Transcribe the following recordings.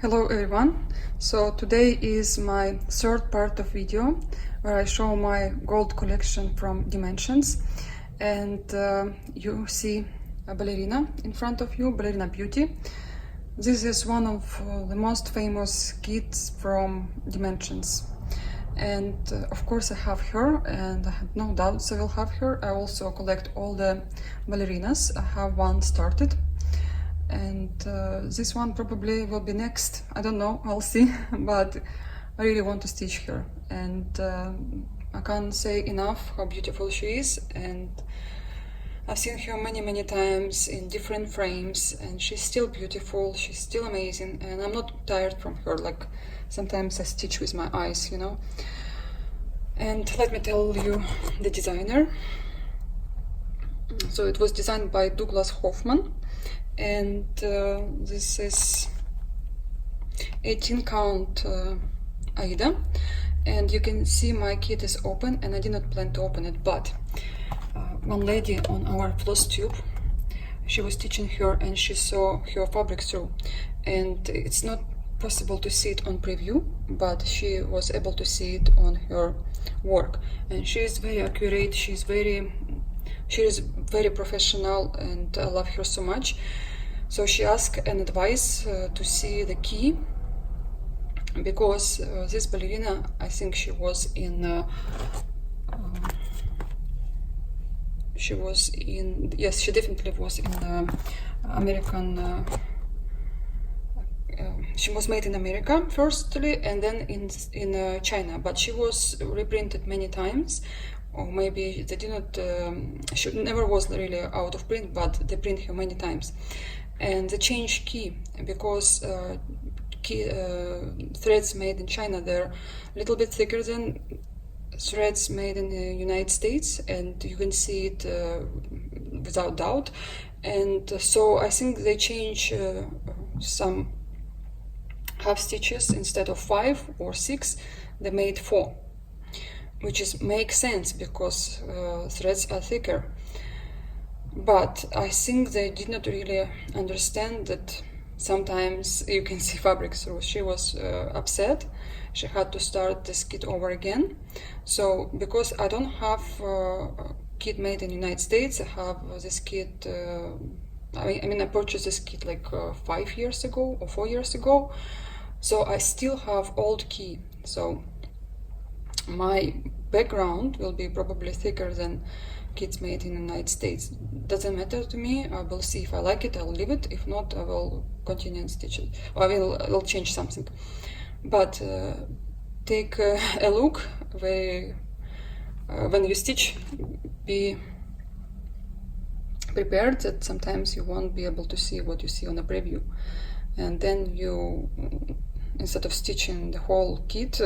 Hello everyone. So today is my third part of video where I show my gold collection from Dimensions, and you see a ballerina in front of you, Ballerina Beauty. This is one of the most famous kits from Dimensions, and of course I have her, and I have no doubts I will have her. I also collect all the ballerinas. I have one started, and this one probably will be next. I don't know, I'll see. But I really want to stitch her, and I can't say enough how beautiful she is. And I've seen her many times in different frames, and she's still beautiful, she's still amazing, and I'm not tired from her. Like, sometimes I stitch with my eyes, you know. And let me tell you the designer. So it was designed by Douglas Hoffman, and this is 18 count Aida, and you can see my kit is open, and I did not plan to open it, but one lady on our floss tube, she was stitching her and she saw her fabric through, and it's not possible to see it on preview, but she was able to see it on her work, and she is very accurate, she is very professional, and I love her so much. So she asked an advice to see the key, because this ballerina, I think she was in yes, she definitely was in American, she was made in America firstly, and then in China, but she was reprinted many times, or maybe they did not, she never was really out of print, but they print her many times. And they changed key, because threads made in China, they're a little bit thicker than threads made in the United States, and you can see it without doubt. And so I think they change some half stitches. Instead of 5 or 6, they made 4, which makes sense because threads are thicker. But I think they did not really understand that sometimes you can see fabric through. She was upset. She had to start this kit over again. So because I don't have a kit made in the United States, I have this kit, I mean I purchased this kit like 5 years ago or 4 years ago, so I still have old key. So my background will be probably thicker than kits made in the United States. Doesn't matter to me. I will see if I like it, I'll leave it. If not, I will continue and stitch it, or I'll change something. But take a look when you stitch. Be prepared that sometimes you won't be able to see what you see on a preview, and then you, instead of stitching the whole kit,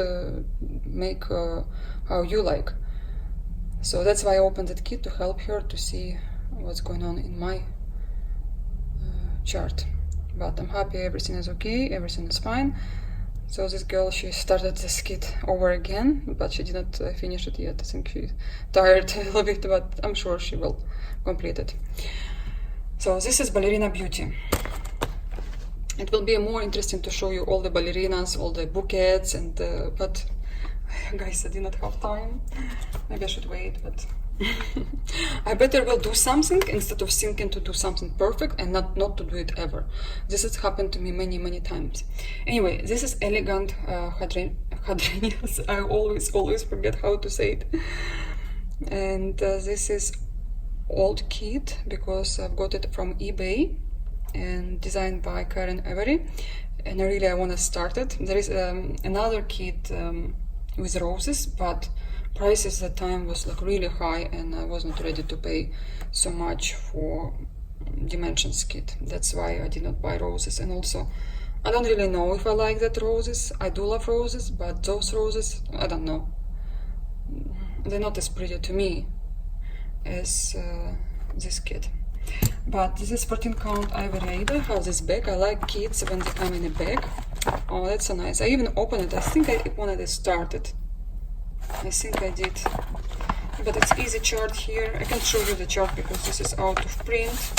make how you like. So that's why I opened that kit, to help her to see what's going on in my chart. But I'm happy everything is okay, everything is fine. So this girl, she started this kit over again, but she didn't finish it yet. I think she's tired a little bit, but I'm sure she will complete it. So this is Ballerina Beauty. It will be more interesting to show you all the ballerinas, all the bouquets, and but guys, I did not have time. Maybe I should wait, but I better will do something instead of thinking to do something perfect and not to do it ever. This has happened to me many times. Anyway, this is elegant hydrangeas. I always forget how to say it. And this is old kit, because I've got it from eBay and designed by Karen Avery, and I want to start it. There is another kit with roses, but prices at the time was like really high, and I wasn't ready to pay so much for Dimensions kit. That's why I did not buy roses. And also, I don't really know if I like that roses. I do love roses, but those roses, I don't know, they're not as pretty to me as this kit. But this is 14 count Ivory Aida. I have this bag. I like kits when they come in a bag. Oh, that's so nice. I even opened it. I think I wanted to start it. I think I did. But it's easy chart here. I can show you the chart because this is out of print.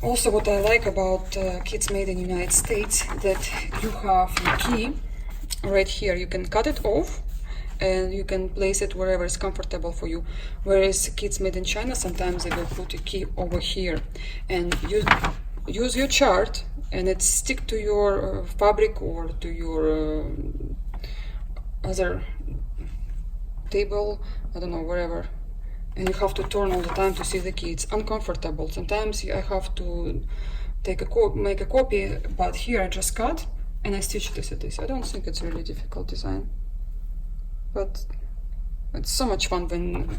Also, what I like about kits made in United States, that you have the key right here. You can cut it off and you can place it wherever is comfortable for you. Whereas kits made in China, sometimes they will put a key over here, and you use your chart and it stick to your fabric or to your other table, I don't know, wherever, and you have to turn all the time to see the key. It's uncomfortable. Sometimes I have to make a copy, but here I just cut and I stitch this at this. I don't think it's really difficult design, but it's so much fun when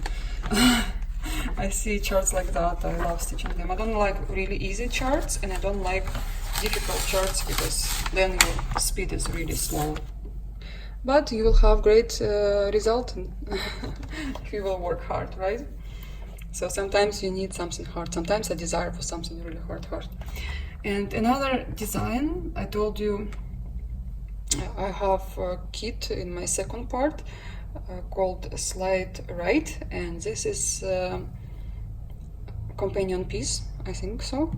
I see charts like that. I love stitching them. I don't like really easy charts, and I don't like difficult charts because then your speed is really slow. But you will have great result if you will work hard, right? So sometimes you need something hard. Sometimes I desire for something really hard. And another design, I told you, I have a kit in my second part called Slide Right, and this is a companion piece, I think so,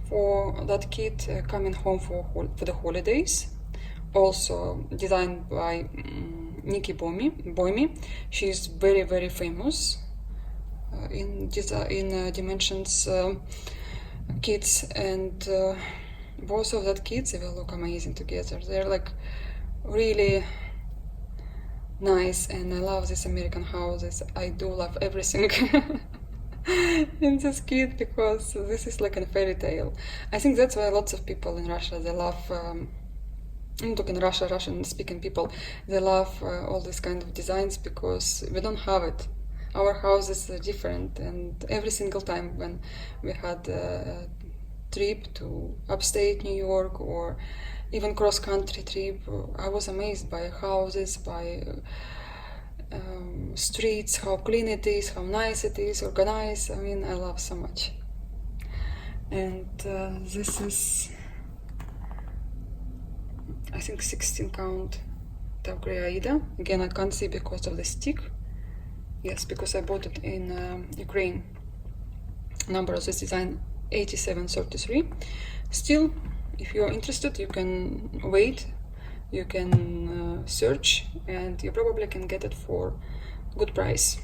for that kit coming home for the holidays. Also designed by Nikki Boimi. She's very, very famous in Dimensions kits, and both of that kits, they will look amazing together. They're like really nice, and I love these American houses. I do love everything in this kit because this is like a fairy tale. I think that's why lots of people in Russia, they love I'm talking Russian-speaking people, they love all these kind of designs because we don't have it. Our houses are different, and every single time when we had a trip to upstate New York or even cross-country trip, I was amazed by houses, by streets, how clean it is, how nice it is, organized. I mean, I love so much. And this is, I think, 16 count Tavgray Aida. Again, I can't see because of the stick. Yes, because I bought it in Ukraine. Number of this design 8733. Still, if you're interested, you can wait, you can search, and you probably can get it for good price.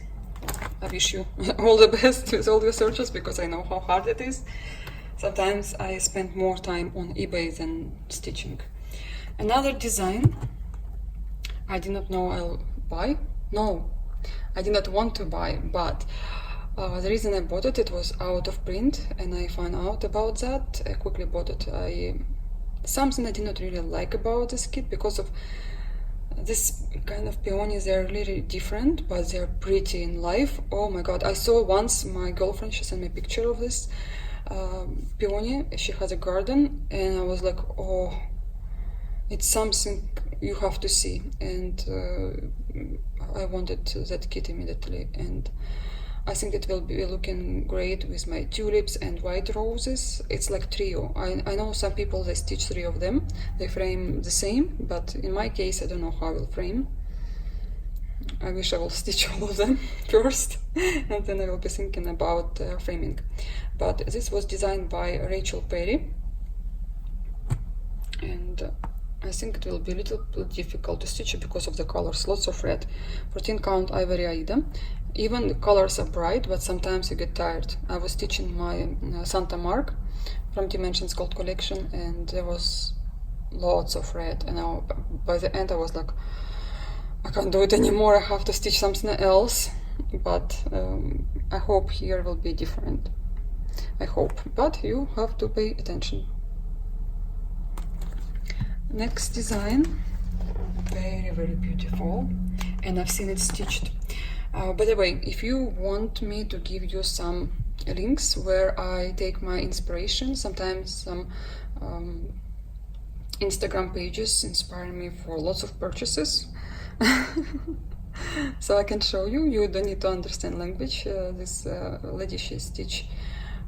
I wish you all the best with all your searches because I know how hard it is. Sometimes I spend more time on eBay than stitching. Another design I did not know I'll buy. No, I did not want to buy, but the reason I bought it, it was out of print, and I found out about that. I quickly bought it. Something I did not really like about this kit because of this kind of peonies. They're really different, but they're pretty in life. Oh my god, I saw once my girlfriend, she sent me a picture of this peony. She has a garden, and I was like, oh, it's something you have to see. And I wanted that kit immediately, and I think it will be looking great with my tulips and white roses. It's like trio. I know some people, they stitch 3 of them, they frame the same, but in my case I don't know how I will frame. I wish I will stitch all of them first and then I will be thinking about framing. But this was designed by Rachel Perry, and I think it will be a little bit difficult to stitch because of the colors. Lots of red. 14 count Ivory Aida. Even the colors are bright, but sometimes you get tired. I was stitching my Santa Mark from Dimensions Gold Collection, and there was lots of red, and by the end I was like, I can't do it anymore, I have to stitch something else. But I hope here will be different. I hope, but you have to pay attention. Next design, very, very beautiful, and I've seen it stitched. By the way, if you want me to give you some links where I take my inspiration, sometimes some Instagram pages inspire me for lots of purchases. So I can show you. You don't need to understand language. This lady, she stitched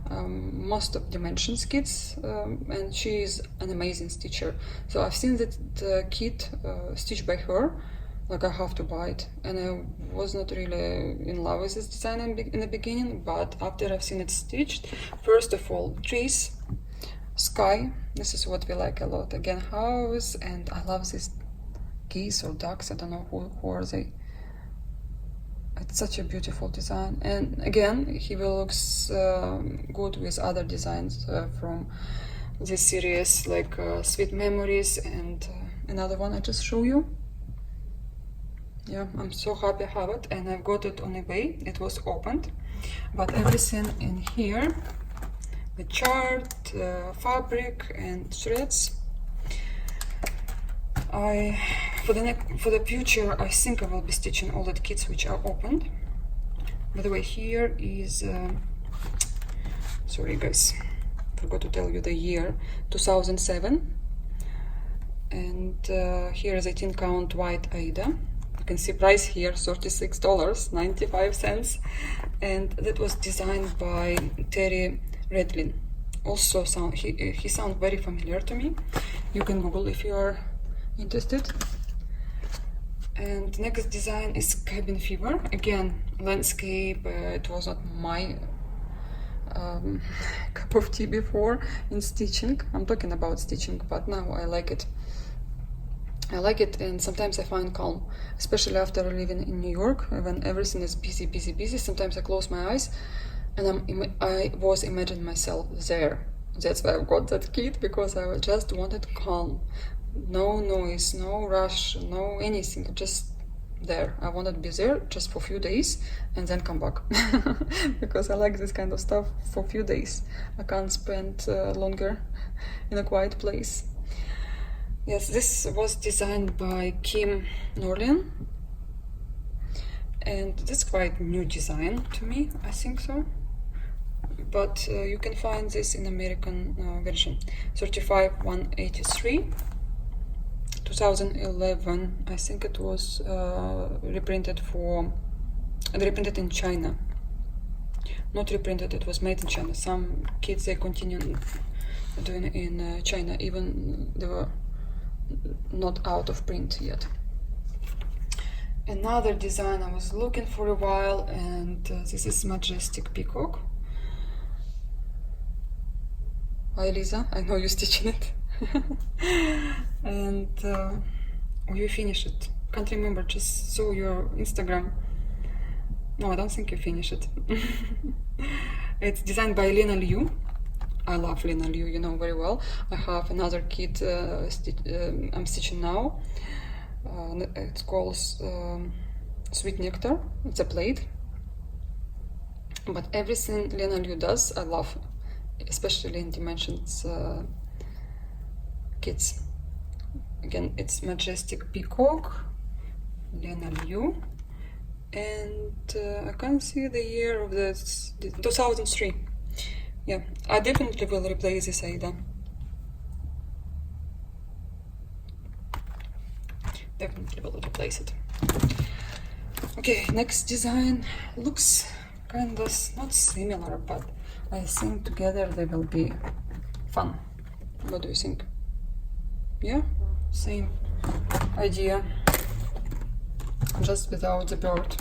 most of Dimensions kits, and she is an amazing stitcher. So I've seen that kit stitched by her, like I have to buy it. And I was not really in love with this design in the beginning, but after I've seen it stitched, first of all, trees, sky, this is what we like a lot. Again, house, and I love these geese or ducks, I don't know who are they. It's such a beautiful design, and again, he will looks good with other designs from this series, like Sweet Memories and another one I just show you. Yeah, I'm so happy I have it, and I've got it on eBay. It was opened, but everything in here, the chart, fabric and threads, for the future, I think I will be stitching all the kits which are opened. By the way, here is sorry guys, forgot to tell you the year, 2007, and here is 18 count white Aida. You can see price here, $36.95, and that was designed by Terry Redlin. Also, he sounds very familiar to me. You can Google if you are interested. And next design is Cabin Fever. Again, landscape. It was not my cup of tea before in stitching. I'm talking about stitching, but now I like it. I like it, and sometimes I find calm, especially after living in New York, when everything is busy. Sometimes I close my eyes and I was imagining myself there. That's why I got that kit, because I just wanted calm. No noise, no rush, no anything, just there. I wanted to be there just for a few days and then come back. Because I like this kind of stuff for a few days. I can't spend longer in a quiet place. Yes, this was designed by Kim Norlin, and that's quite new design to me, I think so. But you can find this in American version, 35183. 2011, I think it was reprinted in China. Not reprinted, it was made in China. Some kids, they continue doing it in China, even they were not out of print yet. Another design I was looking for a while, and this is Majestic Peacock. Hi Lisa, I know you're stitching it. And you finished it. Can't remember, just saw your Instagram. No, I don't think you finished it. It's designed by Lena Liu. I love Lena Liu, you know very well. I have another kit I'm stitching now. It's called Sweet Nectar. It's a plate. But everything Lena Liu does, I love, especially in Dimensions kits. Again, it's Majestic Peacock, Lena Liu, and I can't see the year of this, 2003. Yeah, I definitely will replace this Aida. Definitely will replace it. Okay, next design looks kind of not similar, but I think together they will be fun. What do you think? Yeah, same idea, just without the bird.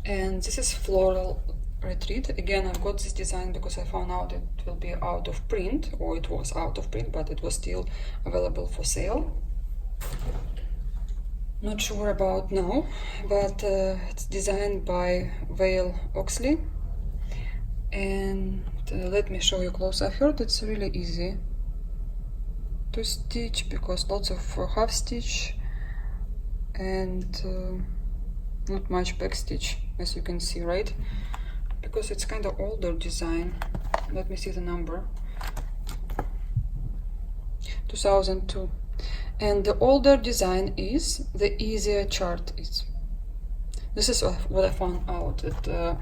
And this is Floral Retreat. Again, I've got this design because I found out it will be out of print, or it was out of print, but it was still available for sale. Not sure about now, but it's designed by Vale Oxley. And let me show you close. I heard it's really easy to stitch because lots of half stitch and not much back stitch, as you can see, right? Because it's kind of older design. Let me see the number. 2002. And the older design is, the easier chart is. This is what I found out, that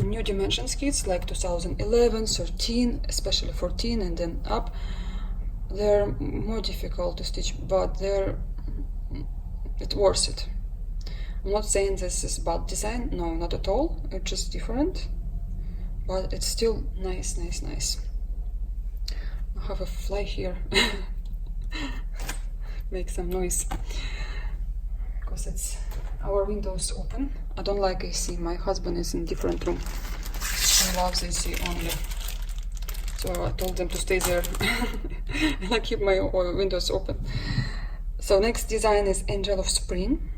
new Dimensions kits like 2011, 13, especially 14 and then up, they're more difficult to stitch, but it's worth it. I'm not saying this is bad design, no, not at all, it's just different, but it's still nice. I have a fly here. Make some noise. because it's our windows open. I don't like AC. My husband is in different room. He loves AC only. So I told them to stay there and I keep my windows open. So next design is Angel of Spring.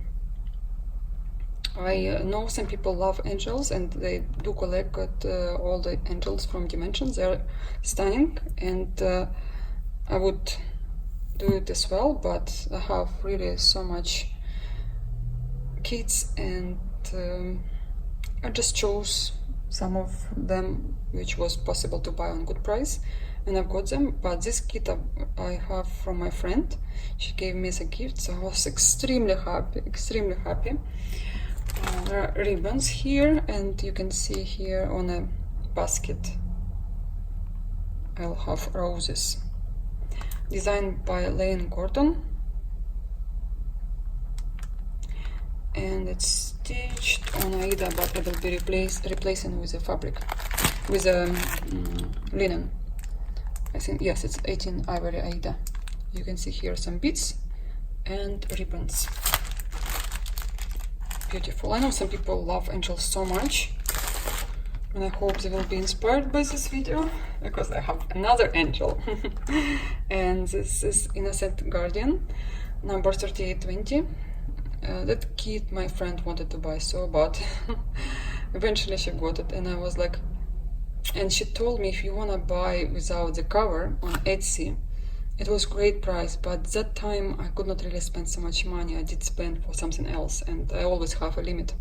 I know some people love angels and they do collect all the angels from Dimensions. They're stunning, and I would do it as well, but I have really so much kits, and I just chose some of them which was possible to buy on good price, and I've got them. But this kit I have from my friend. She gave me as a gift, so I was extremely happy, extremely happy. There are ribbons here, and you can see here on a basket I'll have roses. Designed by Lane Gordon, and it's stitched on Aida, but it will be replacing with a fabric, with a linen. I think, yes, it's 18 ivory Aida. You can see here some beads and ribbons. Beautiful. I know some people love angels so much, and I hope they will be inspired by this video, because I have another angel. And this is Innocent Guardian, number 3820. That kit my friend wanted to buy so bad. Eventually she got it, and I was like, and she told me, if you wanna buy without the cover on Etsy, it was great price, but that time I could not really spend so much money. I did spend for something else, and I always have a limit.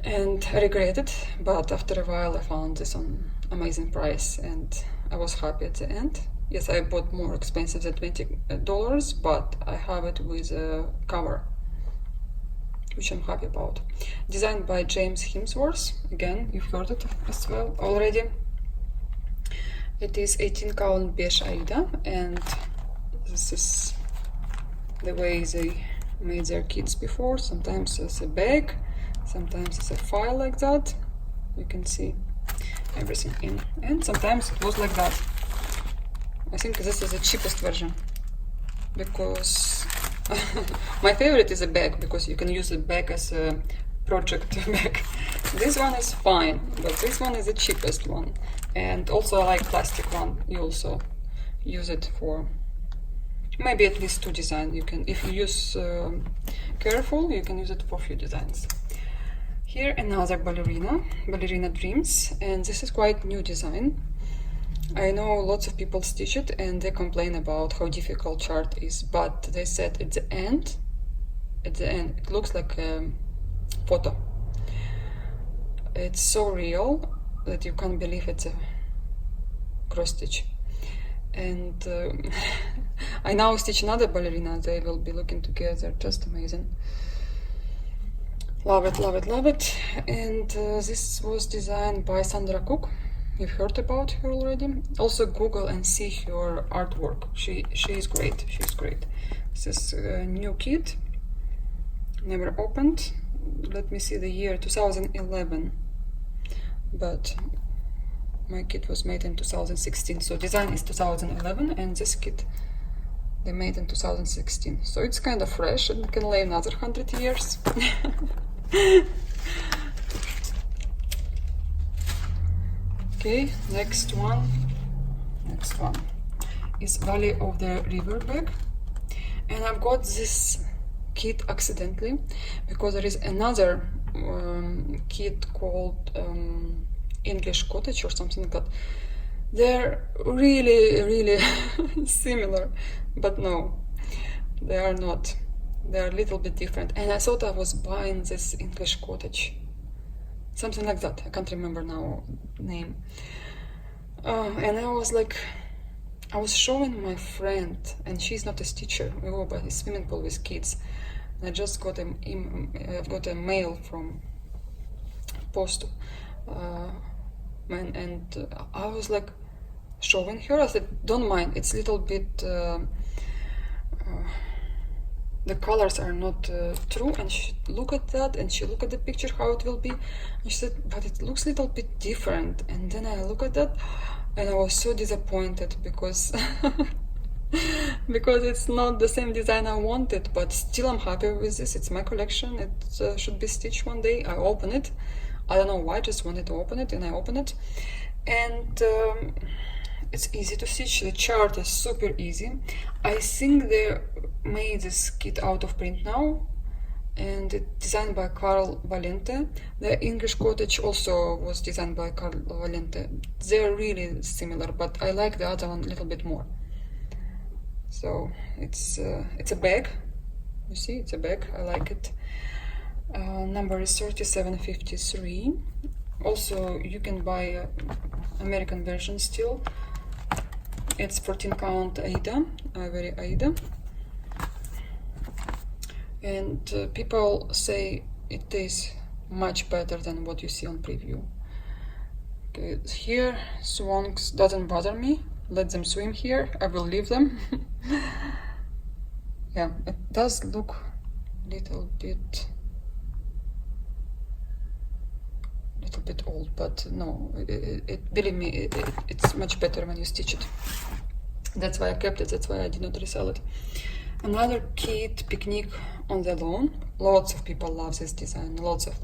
And I regret it, but after a while I found this on amazing price, and I was happy at the end. Yes, I bought more expensive than $20, but I have it with a cover, which I'm happy about. Designed by James Hemsworth. Again, you've heard it as well already. It is 18 count beige Aida, and this is the way they made their kits before. Sometimes it's a bag, sometimes it's a file like that. You can see everything in, and sometimes it was like that. I think this is the cheapest version, because my favorite is a bag, because you can use the bag as a project bag. This one is fine, but this one is the cheapest one. And also I like plastic one. You also use it for maybe at least 2 designs. You can, if you use careful, you can use it for a few designs. Here another Ballerina Dreams, and this is quite new design. I know lots of people stitch it and they complain about how difficult chart is, but they said at the end it looks like a photo. It's so real that you can't believe it's a cross stitch. And I now stitch another ballerina. They will be looking together, just amazing. Love it, love it, love it. And this was designed by Sandra Cook. You've heard about her already. Also Google and see her artwork. She is great. She's great. This is a new kit, never opened. Let me see the year, 2011. But my kit was made in 2016, so design is 2011, and this kit they made in 2016. So it's kind of fresh and can lay another 100 years. Okay, next one is Valley of the River bag, and I've got this kit accidentally because there is another kit called English Cottage or something like that. They're really similar, but no, they are not. They are a little bit different, and I thought I was buying this English Cottage, something like that. I can't remember now name. And I was like, I was showing my friend, and she's not a stitcher. We go by the swimming pool with kids. And I just got I've got a mail from post man, and I was like showing her. I said, don't mind, it's a little bit the colors are not true. And she looked at that, and she looked at the picture how it will be, and she said, but it looks a little bit different. And then I look at that, and I was so disappointed because because it's not the same design I wanted, but still I'm happy with this. It's my collection. It should be stitched one day. I open it. I don't know why, I just wanted to open it, and I open it. And it's easy to stitch. The chart is super easy. I think they made this kit out of print now, and it's designed by Carl Valente. The English cottage also was designed by Carl Valente. They're really similar, but I like the other one a little bit more. So it's a bag. You see, it's a bag. I like it. Number is 3753. Also, you can buy American version still. It's 14 count Aida, Ivory Aida. And people say it tastes much better than what you see on preview. Okay, here swans doesn't bother me. Let them swim here. I will leave them. Yeah, it does look a little bit old, but no, believe me, it's much better when you stitch it. That's why I kept it. That's why I did not resell it. Another kit, Picnic on the Lawn. Lots of people love this design. Lots of.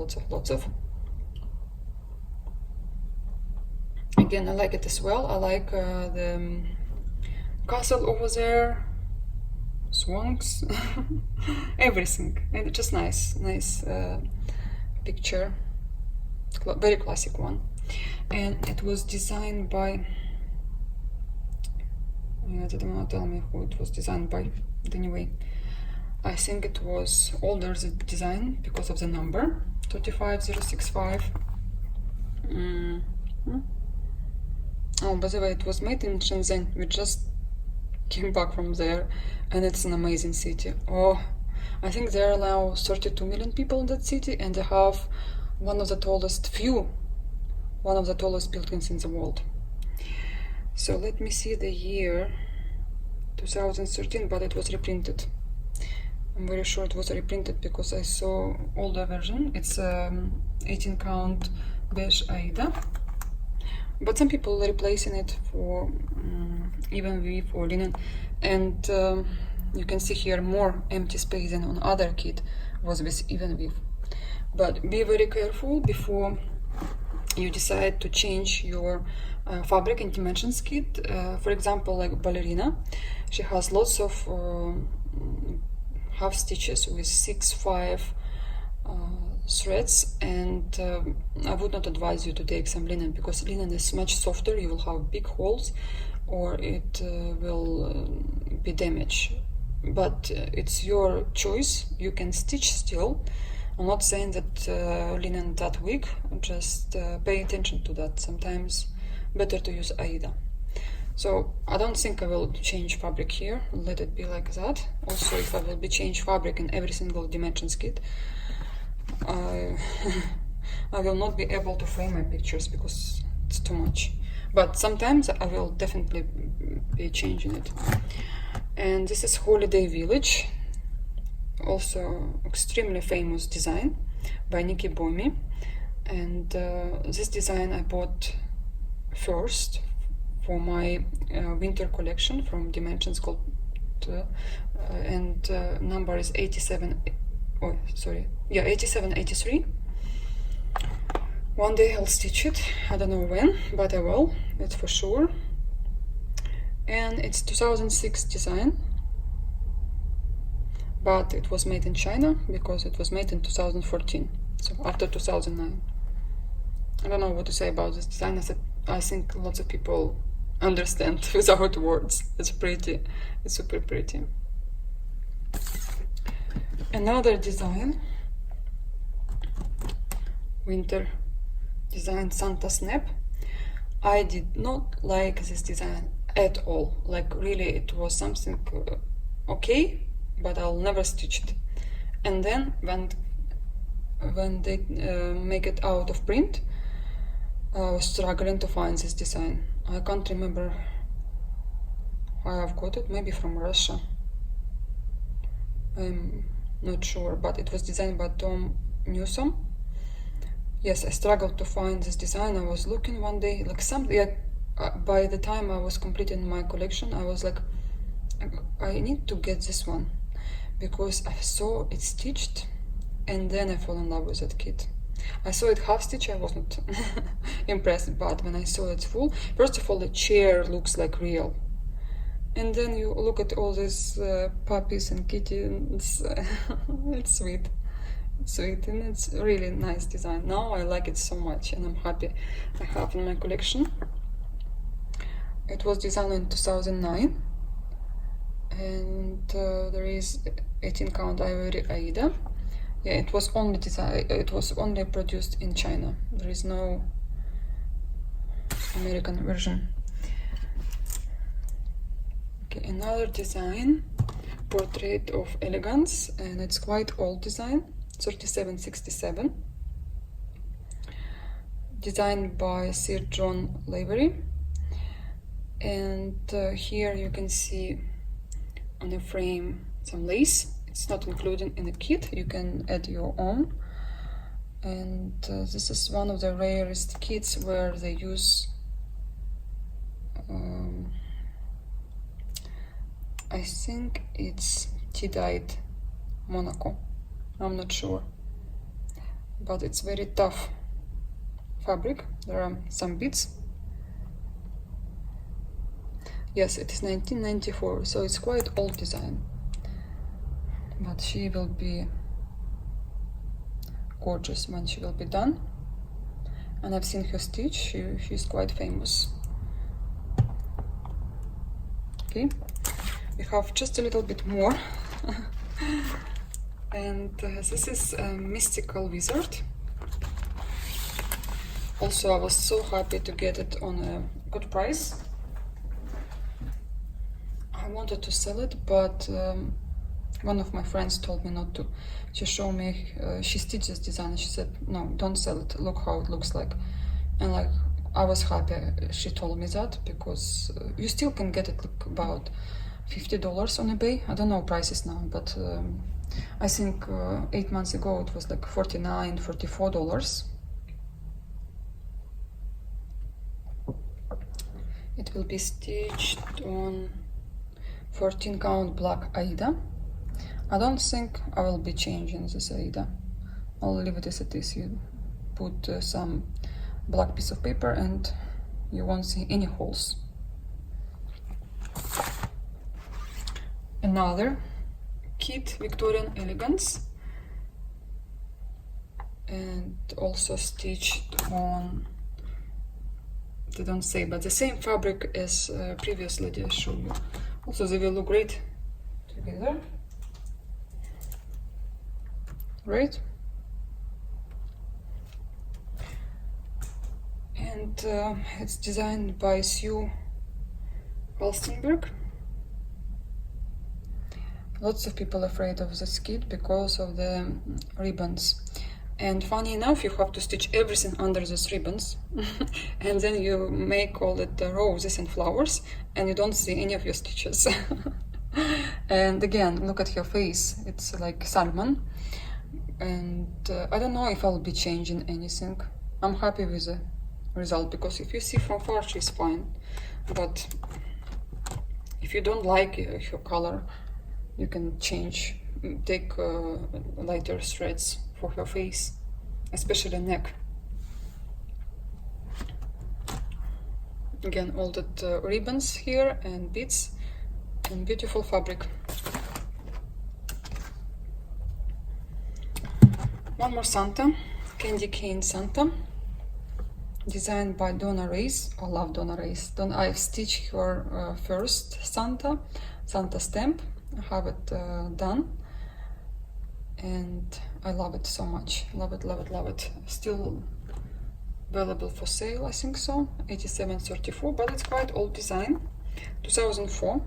Again, I like it as well. I like the castle over there, swans, everything, and it's just nice picture. Very classic one, and it was designed by. They didn't want to tell me who it was designed by. But anyway, I think it was older, the design, because of the number 35065. Oh, by the way, it was made in Shenzhen. We just came back from there, and it's an amazing city. Oh, I think there are now 32 million people in that city, and they have one of the tallest buildings in the world. So let me see the year, 2013, but it was reprinted. I'm very sure it was reprinted because I saw older version. It's 18 count beige Aida, but some people are replacing it for even weave or linen, and you can see here more empty space than on other kit was with even weave. But be very careful before you decide to change your fabric and dimensions kit. For example, like Ballerina, she has lots of half stitches with 6-5 threads, and I would not advise you to take some linen, because linen is much softer. You will have big holes, or it will be damaged. But it's your choice. You can stitch still. I'm not saying that linen that weak, just pay attention to that. Sometimes better to use Aida. So I don't think I will change fabric here. Let it be like that. Also, if I will be change fabric in every single dimensions kit, I will not be able to frame my pictures because it's too much. But sometimes I will definitely be changing it. And this is Holiday Village. Also extremely famous design by Nikki Boyme, and this design I bought first for my winter collection from Dimensions Gold, and number is 8783. One day I'll stitch it. I don't know when, but I will. It's for sure. And it's 2006 design. But it was made in China because it was made in 2014, so after 2009. I don't know what to say about this design. I think lots of people understand without words. It's pretty, it's super pretty. Another design, winter design, Santa Snap. I did not like this design at all. Like, really, it was something okay, but I'll never stitch it. And then when they make it out of print, I was struggling to find this design. I can't remember where I've got it, maybe from Russia. I'm not sure, but it was designed by Tom Newsom. Yes, I struggled to find this design. I was looking one day, like something, by the time I was completing my collection, I was like I need to get this one because I saw it stitched and then I fell in love with that kit. I saw it half stitch, I was not impressed, but when I saw it full, first of all the chair looks like real. And then you look at all these puppies and kittens, it's sweet. It's sweet and it's really nice design. Now I like it so much and I'm happy I have in my collection. It was designed in 2009 and there is 18 count ivory Aida. Yeah, it was only produced in China. There is no American version. Okay, another design, Portrait of Elegance, and it's quite old design, 3767. Designed by Sir John Lavery. And here you can see on the frame some lace. It's not included in the kit, you can add your own. And this is one of the rarest kits where they use I think it's tea-dyed Monaco, I'm not sure, but it's very tough fabric. There are some beads. Yes, it is 1994, so it's quite old design, but she will be gorgeous when she will be done. And I've seen her stitch, she's quite famous. Okay, we have just a little bit more. And this is a Mystical Wizard. Also, I was so happy to get it on a good price. I wanted to sell it, but one of my friends told me not to. She showed me, she stitched this design and she said, no, don't sell it, look how it looks like. And like, I was happy she told me that, because you still can get it like about $50 on eBay. I don't know prices now, but I think 8 months ago it was like $49, $44. It will be stitched on 14 count black Aida. I don't think I will be changing this Aida. I'll leave it as it is. You put some black piece of paper and you won't see any holes. Another kit, Victorian Elegance, and also stitched on, they don't say, but the same fabric as previous lady I showed you. Also, they will look great together. Right? And it's designed by Sue Halstenberg. Lots of people are afraid of this kit because of the ribbons. And funny enough, you have to stitch everything under these ribbons. And then you make all the roses and flowers and you don't see any of your stitches. And again, look at her face. It's like salmon. And I don't know if I'll be changing anything. I'm happy with the result, because if you see from far, she's fine. But if you don't like her color, you can change, take lighter threads for her face, especially neck. Again, all that ribbons here and beads and beautiful fabric. One more Santa, Candy Cane Santa, designed by Donna Reyes. I love Donna Reyes. I've stitched her first Santa stamp. I have it done and I love it so much. Love it, love it, love it. Still available for sale, I think so. $87.34, but it's quite old design, 2004.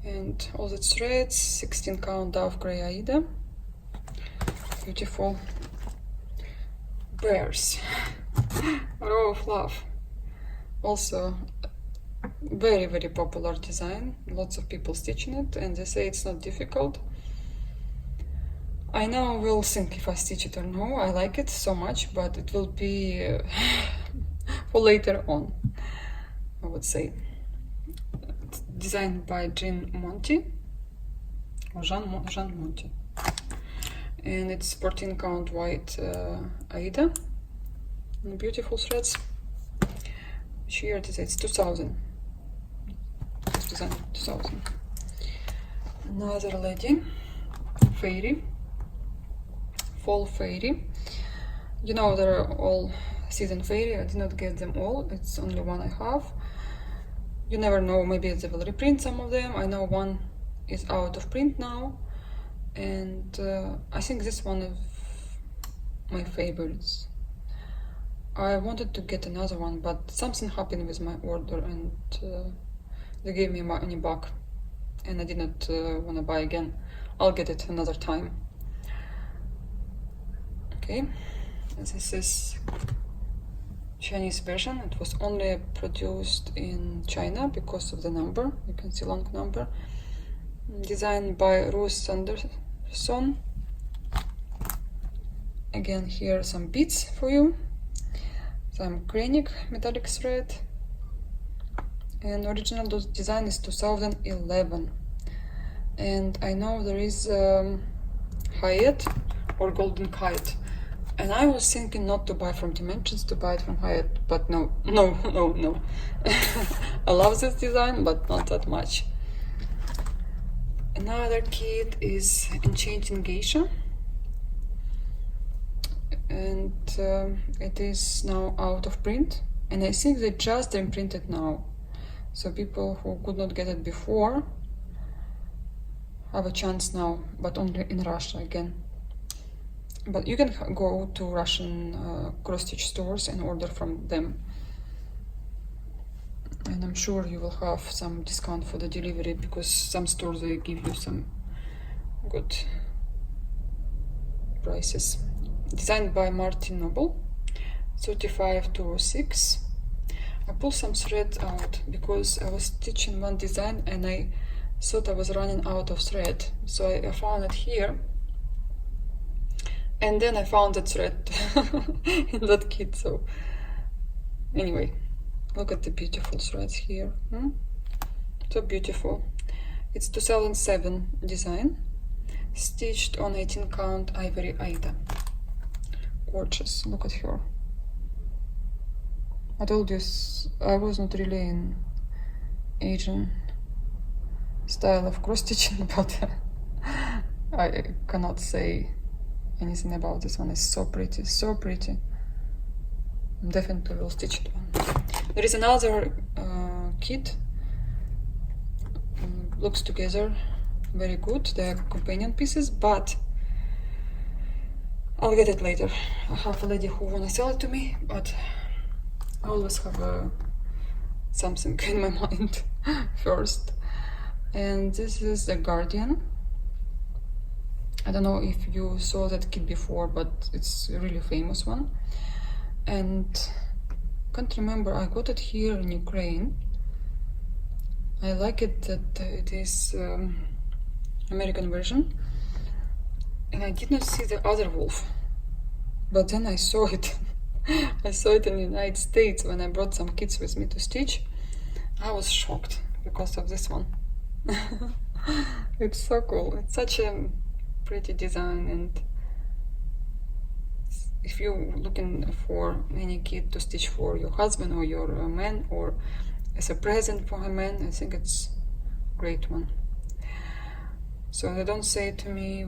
And all the threads, 16 count Dove Grey Aida. Beautiful bears. Row of Love. Also very, very popular design. Lots of people stitching it and they say it's not difficult. I now will think if I stitch it or no. I like it so much, but it will be for later on, I would say. designed by Jean Monty, or Jean Monty, and it's 14 count white Aida, beautiful threads. Which year it is? It's 2000. It's designed 2000. Another lady, fairy, fall fairy. You know, they're all season fairy. I did not get them all. It's only one I have. You never know, maybe they will reprint some of them. I know one is out of print now, and I think this one of my favorites. I wanted to get another one, but something happened with my order, and they gave me money back, and I did not want to buy again. I'll get it another time. Okay, this is Chinese version. It was only produced in China because of the number. You can see long number. Designed by Ruth Sanderson. Again, here are some beads for you. Some granic metallic thread. And original design is 2011. And I know there is Hyatt or Golden Kite. And I was thinking not to buy from Dimensions, to buy it from Hyatt, but no. I love this design, but not that much. Another kit is Enchanting Geisha, and it is now out of print, and I think they just imprinted now, so people who could not get it before have a chance now, but only in Russia again. But you can go to Russian cross-stitch stores and order from them. And I'm sure you will have some discount for the delivery, because some stores, they give you some good prices. Designed by Martin Noble, 35-06. I pulled some thread out because I was stitching one design and I thought I was running out of thread. So I found it here. And then I found that thread in that kit, so anyway, look at the beautiful threads here. So beautiful. It's 2007 design, stitched on 18 count ivory Aida. Gorgeous, look at her. I told you I was not really in Asian style of cross stitching, but I cannot say anything about this one. Is so pretty, so pretty. Definitely will stitch it one. There is another kit. Looks together very good. They're companion pieces, but I'll get it later. I have a lady who wanna sell it to me, but I always have something in my mind first. And this is the Guardian. I don't know if you saw that kit before, but it's a really famous one. And can't remember, I got it here in Ukraine. I like it that it is American version. And I did not see the other wolf, but then I saw it. I saw it in the United States when I brought some kits with me to stitch. I was shocked because of this one. It's so cool. It's such a pretty design, and if you're looking for any kit to stitch for your husband or your man, or as a present for a man, I think it's a great one. So they don't say to me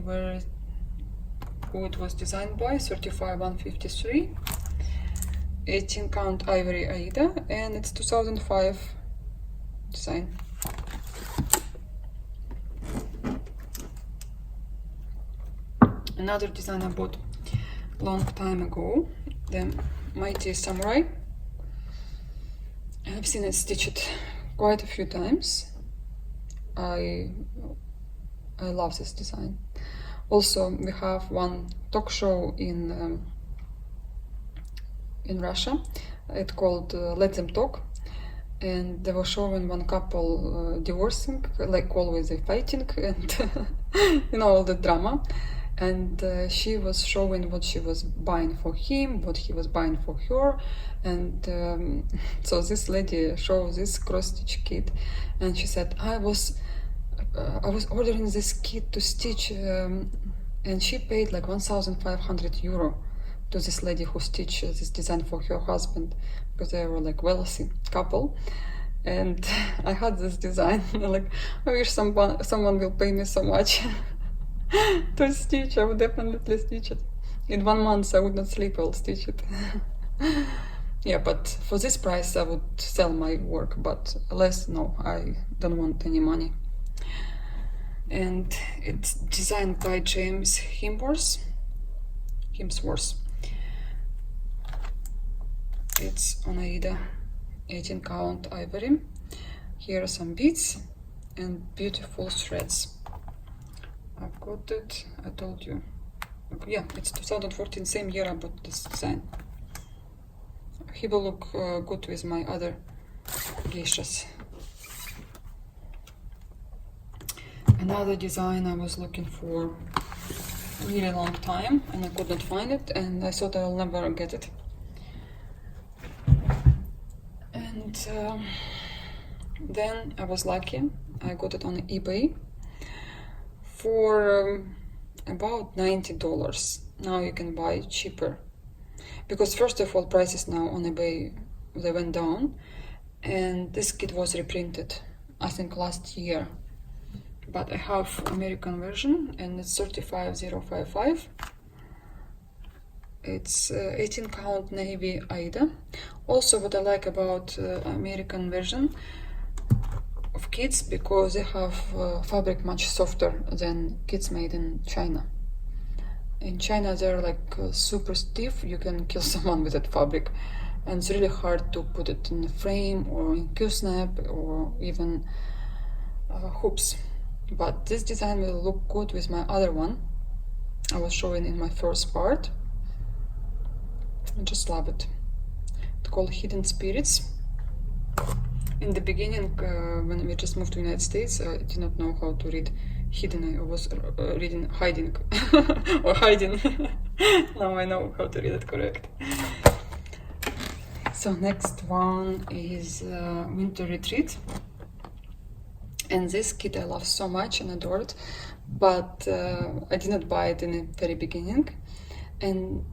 who it was designed by. 35-153, 18 count ivory Aida, and it's 2005 design. Another design I bought long time ago, the Mighty Samurai. I've seen it stitched quite a few times. I love this design. Also, we have one talk show in Russia. It's called Let Them Talk, and they were showing one couple divorcing, like always they fighting, and you know, all the drama. and she was showing what she was buying for him, what he was buying for her, and so this lady showed this cross-stitch kit, and she said, I was ordering this kit to stitch, and she paid like 1,500 euro to this lady who stitched this design for her husband, because they were like wealthy couple. And I had this design, like, I wish someone will pay me so much to stitch. I would definitely stitch it. In 1 month I would not sleep, I'll stitch it. Yeah, but for this price I would sell my work, but less, no, I don't want any money. And it's designed by James Hemsworth. It's on Aida 18 count ivory. Here are some beads and beautiful threads. I've got it, I told you. Yeah, it's 2014, same year I bought this design. He will look good with my other geishas. Another design I was looking for a really long time and I could not find it, and I thought I'll never get it. And then I was lucky, I got it on eBay for about $90. Now you can buy it cheaper, because first of all, prices now on eBay, they went down, and this kit was reprinted, I think last year, but I have American version and it's 35055. It's 18 count navy Aida. Also, what I like about American version of kits, because they have fabric much softer than kits made in China. In China they're like super stiff, you can kill someone with that fabric, and it's really hard to put it in a frame or in Q-snap or even hoops. But this design will look good with my other one I was showing in my first part. I just love it. It's called Hidden Spirits. In the beginning, when we just moved to the United States, I did not know how to read hidden. I was reading hiding or hiding. Now I know how to read it correct. So next one is Winter Retreat. And this kit I love so much and adore it, but I did not buy it in the very beginning. And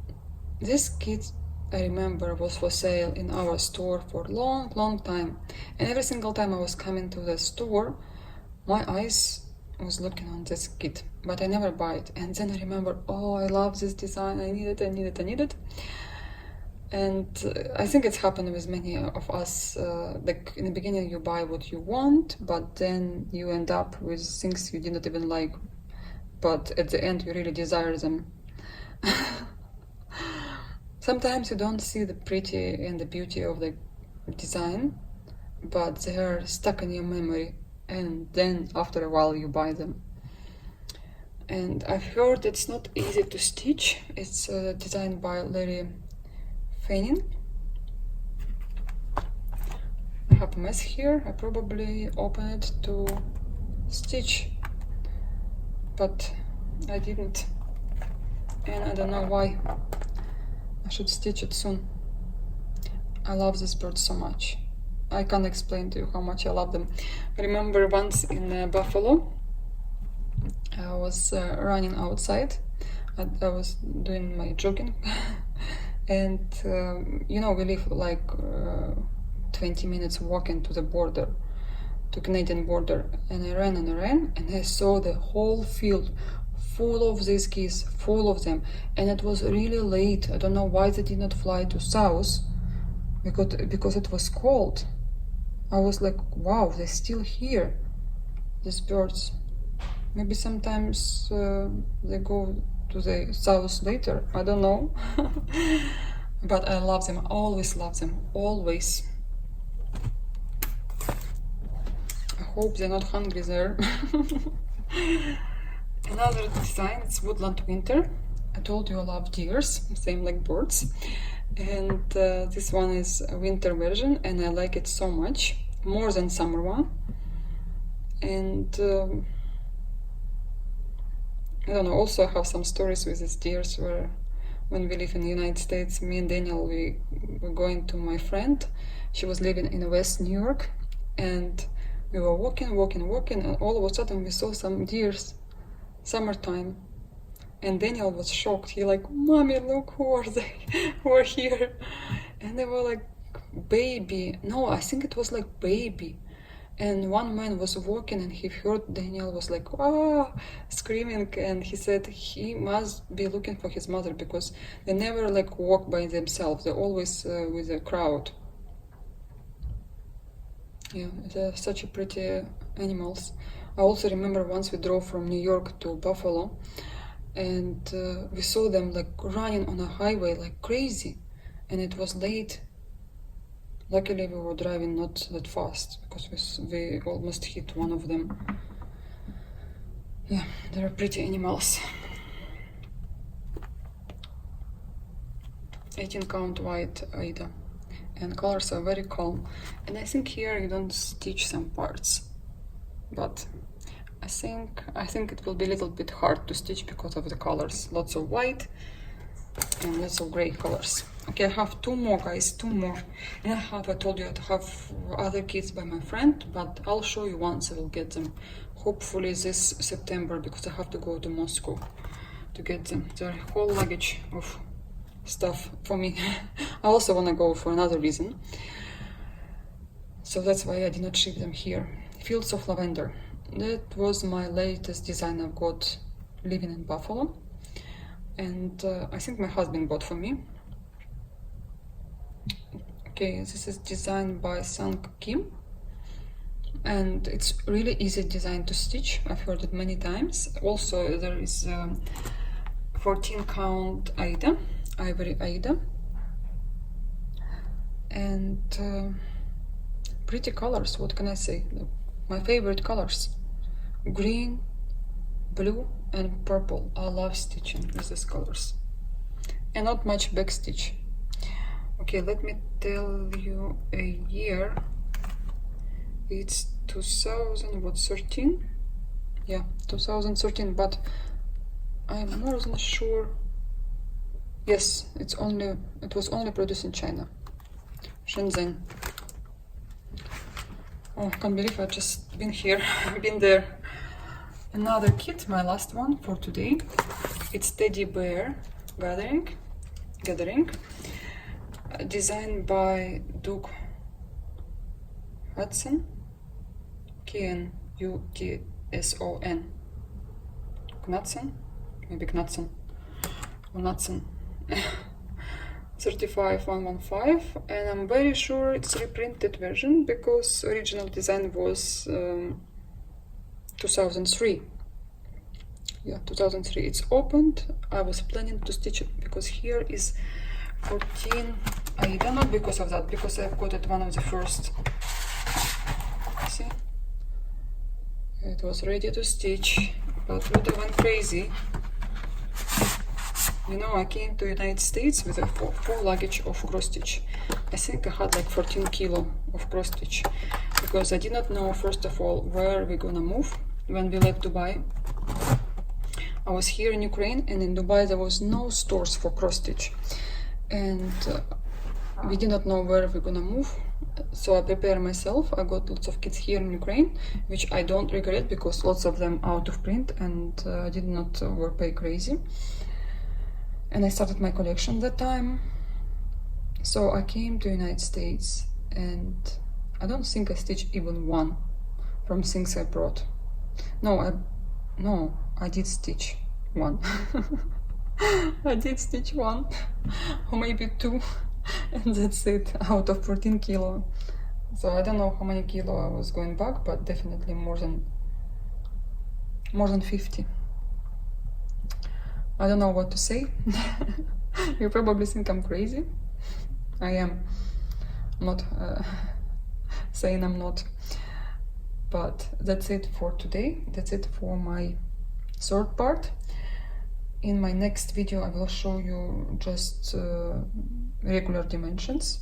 this kit, I remember, was for sale in our store for a long time, and every single time I was coming to the store, my eyes was looking on this kit, but I never buy it. And then I remember, oh, I love this design, I need it. And I think it's happened with many of us, like in the beginning you buy what you want, but then you end up with things you did not even like, but at the end you really desire them. Sometimes you don't see the pretty and the beauty of the design, but they are stuck in your memory, and then after a while you buy them. And I've heard it's not easy to stitch. It's designed by Larry Fanning. I have a mess here. I probably open it to stitch, but I didn't, and I don't know why. I should stitch it soon. I love this bird so much. I can't explain to you how much I love them. I remember once in Buffalo, I was running outside. I was doing my jogging, and you know, we live like 20 minutes walking to the border, to Canadian border, and I ran, and I saw the whole field full of these geese, full of them, and it was really late. I don't know why they did not fly to south, because it was cold. I was like, wow, they're still here, these birds. Maybe sometimes they go to the south later, I don't know. But I love them, always love them, always. I hope they're not hungry there. Another design, it's Woodland Winter. I told you I love deers, same like birds. And this one is a winter version, and I like it so much, more than summer one. And I don't know, also I have some stories with these deers where when we live in the United States, me and Daniel, we were going to my friend. She was living in West New York, and we were walking, and all of a sudden we saw some deers, summertime. And Daniel was shocked. He like, "Mommy, look, who are they? Who are here?" And they were like, baby. No, I think it was like baby. And one man was walking and he heard Daniel was like, "Ah," screaming, and he said he must be looking for his mother because they never like walk by themselves. They're always with a crowd. Yeah, they're such a pretty animals. I also remember once we drove from New York to Buffalo, and we saw them like running on a highway like crazy, and it was late. Luckily we were driving not that fast because we almost hit one of them. Yeah, they're pretty animals. 18 count white Aida, and colors are very calm. And I think here you don't stitch some parts, but I think it will be a little bit hard to stitch because of the colors. Lots of white and lots of gray colors. Okay, I have two more, guys, two more. And I told you, I have other kits by my friend, but I'll show you once I will get them. Hopefully this September, because I have to go to Moscow to get them. They're a whole luggage of stuff for me. I also want to go for another reason. So that's why I did not ship them here. Fields of Lavender. That was my latest design I've got living in Buffalo. And I think my husband bought for me. Okay, this is designed by Sang Kim. And it's really easy design to stitch. I've heard it many times. Also, there is 14 count Aida, ivory Aida. And pretty colors, what can I say? My favorite colors. Green, blue and purple. I love stitching with these colors. And not much back stitch. Okay, let me tell you a year. It's 2013. Yeah, 2013, but I'm more than sure. Yes, it was only produced in China. Shenzhen. Oh, I can't believe I've just been here, been there. Another kit, my last one for today. It's Teddy Bear Gathering, designed by Doug Hudson, K-N-U-T-S-O-N. Knudsen, maybe Knudsen, or Knudsen. 35115, and I'm very sure it's reprinted version because original design was 2003. Yeah, 2003. It's opened. I was planning to stitch it because here is 14 Aida, not because of that, because I've got it one of the first. See? It was ready to stitch, but what I went crazy. You know, I came to United States with a full luggage of cross stitch. I think I had like 14 kilo of cross stitch because I did not know, first of all, where we're gonna move when we left Dubai. I was here in Ukraine, and in Dubai there was no stores for cross stitch, and we did not know where we're gonna move. So I prepared myself. I got lots of kits here in Ukraine, which I don't regret because lots of them out of print, and I did not overpay crazy. And I started my collection that time. So I came to United States, and I don't think I stitched even one from things I brought. No, I did stitch one. I did stitch one, or maybe two, and that's it, out of 14 kilo. So I don't know how many kilo I was going back, but definitely more than 50. I don't know what to say. You probably think I'm crazy. I am. I'm not saying I'm not. But that's it for today. That's it for my third part. In my next video I will show you just regular dimensions,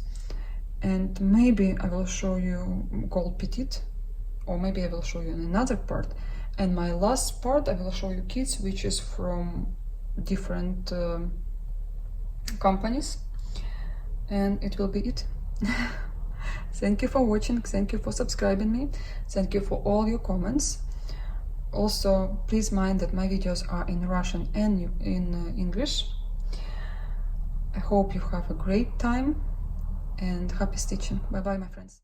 and maybe I will show you gold petite, or maybe I will show you in another part And my last part, I will show you kits, which is from different companies, and it will be it. Thank you for watching, thank you for subscribing me, thank you for all your comments. Also, please mind that my videos are in Russian and in English. I hope you have a great time and happy stitching. Bye bye, my friends.